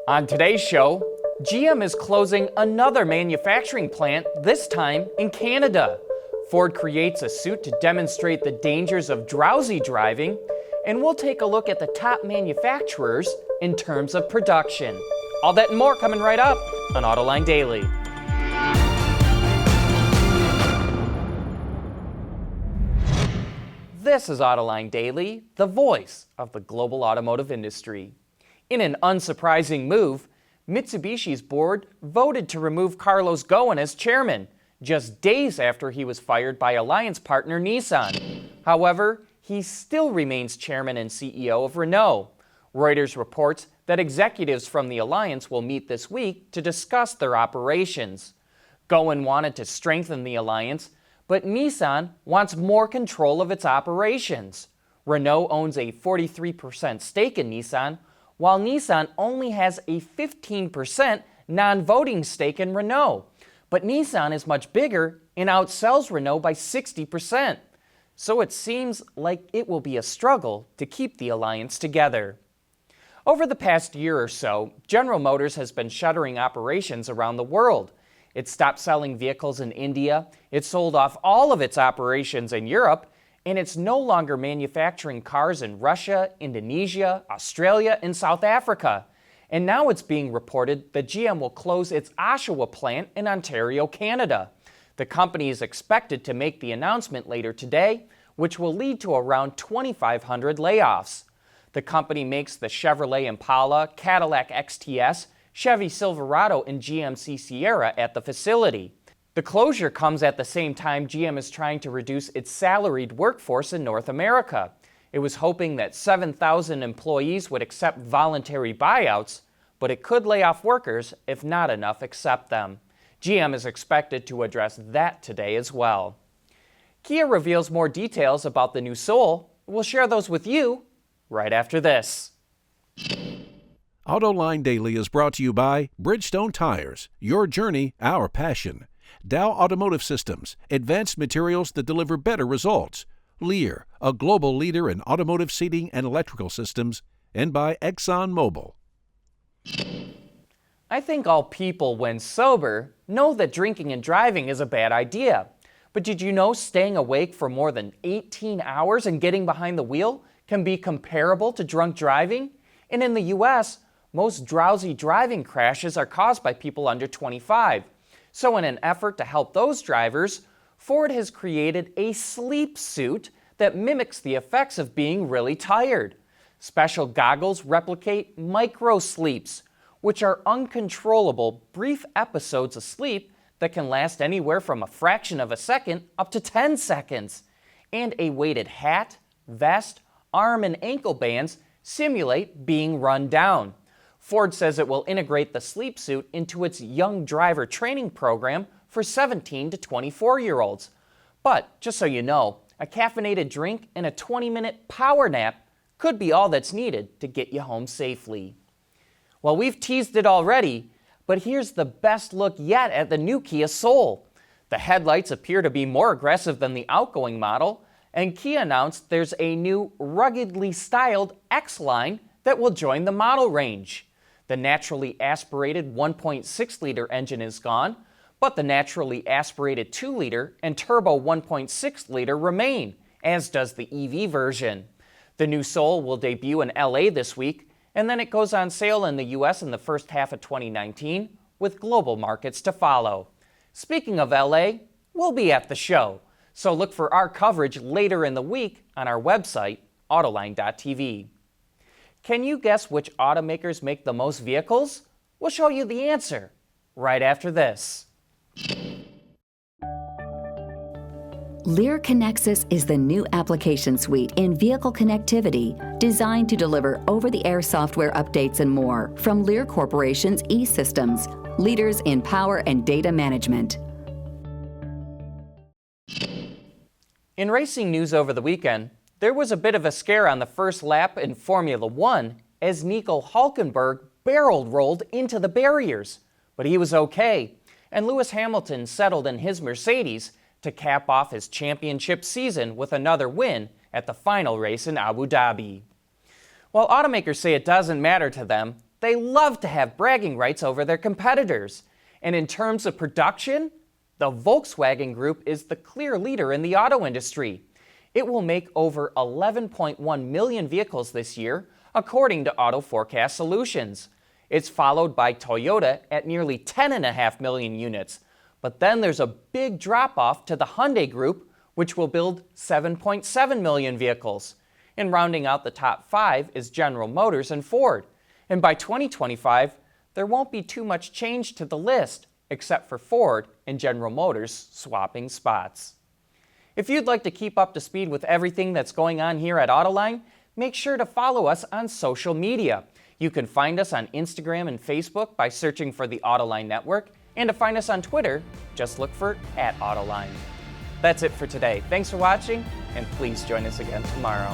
On today's show, GM is closing another manufacturing plant, this time in Canada. Ford creates a suit to demonstrate the dangers of drowsy driving, and we'll take a look at the top manufacturers in terms of production. All that and more coming right up on Autoline Daily. This is Autoline Daily, the voice of the global automotive industry. In an unsurprising move, Mitsubishi's board voted to remove Carlos Ghosn as chairman, just days after he was fired by alliance partner Nissan. However, he still remains chairman and CEO of Renault. Reuters reports that executives from the alliance will meet this week to discuss their operations. Ghosn wanted to strengthen the alliance, but Nissan wants more control of its operations. Renault owns a 43% stake in Nissan, while Nissan only has a 15% non-voting stake in Renault. But Nissan is much bigger and outsells Renault by 60%. So it seems like it will be a struggle to keep the alliance together. Over the past year or so, General Motors has been shuttering operations around the world. It stopped selling vehicles in India, it sold off all of its operations in Europe, and it's no longer manufacturing cars in Russia, Indonesia, Australia, and South Africa. And now it's being reported that GM will close its Oshawa plant in Ontario, Canada. The company is expected to make the announcement later today, which will lead to around 2,500 layoffs. The company makes the Chevrolet Impala, Cadillac XTS, Chevy Silverado, and GMC Sierra at the facility. The closure comes at the same time GM is trying to reduce its salaried workforce in North America. It was hoping that 7,000 employees would accept voluntary buyouts, but it could lay off workers if not enough accept them. GM is expected to address that today as well. Kia reveals more details about the new Soul. We'll share those with you right after this. Autoline Daily is brought to you by Bridgestone Tires, your journey, our passion. Dow Automotive Systems, advanced materials that deliver better results. Lear, a global leader in automotive seating and electrical systems. And by ExxonMobil. I think all people, when sober, know that drinking and driving is a bad idea. But did you know staying awake for more than 18 hours and getting behind the wheel can be comparable to drunk driving? And in the U.S., most drowsy driving crashes are caused by people under 25. So in an effort to help those drivers, Ford has created a sleep suit that mimics the effects of being really tired. Special goggles replicate micro-sleeps, which are uncontrollable, brief episodes of sleep that can last anywhere from a fraction of a second up to 10 seconds. And a weighted hat, vest, arm, and ankle bands simulate being run down. Ford says it will integrate the sleep suit into its young driver training program for 17 to 24-year-olds. But, just so you know, a caffeinated drink and a 20-minute power nap could be all that's needed to get you home safely. Well, we've teased it already, but here's the best look yet at the new Kia Soul. The headlights appear to be more aggressive than the outgoing model, and Kia announced there's a new ruggedly styled X line that will join the model range. The naturally aspirated 1.6-liter engine is gone, but the naturally aspirated 2-liter and turbo 1.6-liter remain, as does the EV version. The new Soul will debut in LA this week, and then it goes on sale in the US in the first half of 2019, with global markets to follow. Speaking of LA, we'll be at the show, so look for our coverage later in the week on our website, Autoline.tv. Can you guess which automakers make the most vehicles? We'll show you the answer right after this. Lear Connexus is the new application suite in vehicle connectivity designed to deliver over-the-air software updates and more from Lear Corporation's E-Systems, leaders in power and data management. In racing news over the weekend, there was a bit of a scare on the first lap in Formula One as Nico Hülkenberg barrel-rolled into the barriers. But he was okay, and Lewis Hamilton settled in his Mercedes to cap off his championship season with another win at the final race in Abu Dhabi. While automakers say it doesn't matter to them, They love to have bragging rights over their competitors. And in terms of production, the Volkswagen Group is the clear leader in the auto industry. It will make over 11.1 million vehicles this year, according to Auto Forecast Solutions. It's followed by Toyota at nearly 10.5 million units. But then there's a big drop-off to the Hyundai Group, which will build 7.7 million vehicles. And rounding out the top 5 is General Motors and Ford. And by 2025, there won't be too much change to the list, except for Ford and General Motors swapping spots. If you'd like to keep up to speed with everything that's going on here at Autoline, make sure to follow us on social media. You can find us on Instagram and Facebook by searching for the Autoline Network, and to find us on Twitter, just look for @Autoline. That's it for today. Thanks for watching, and please join us again tomorrow.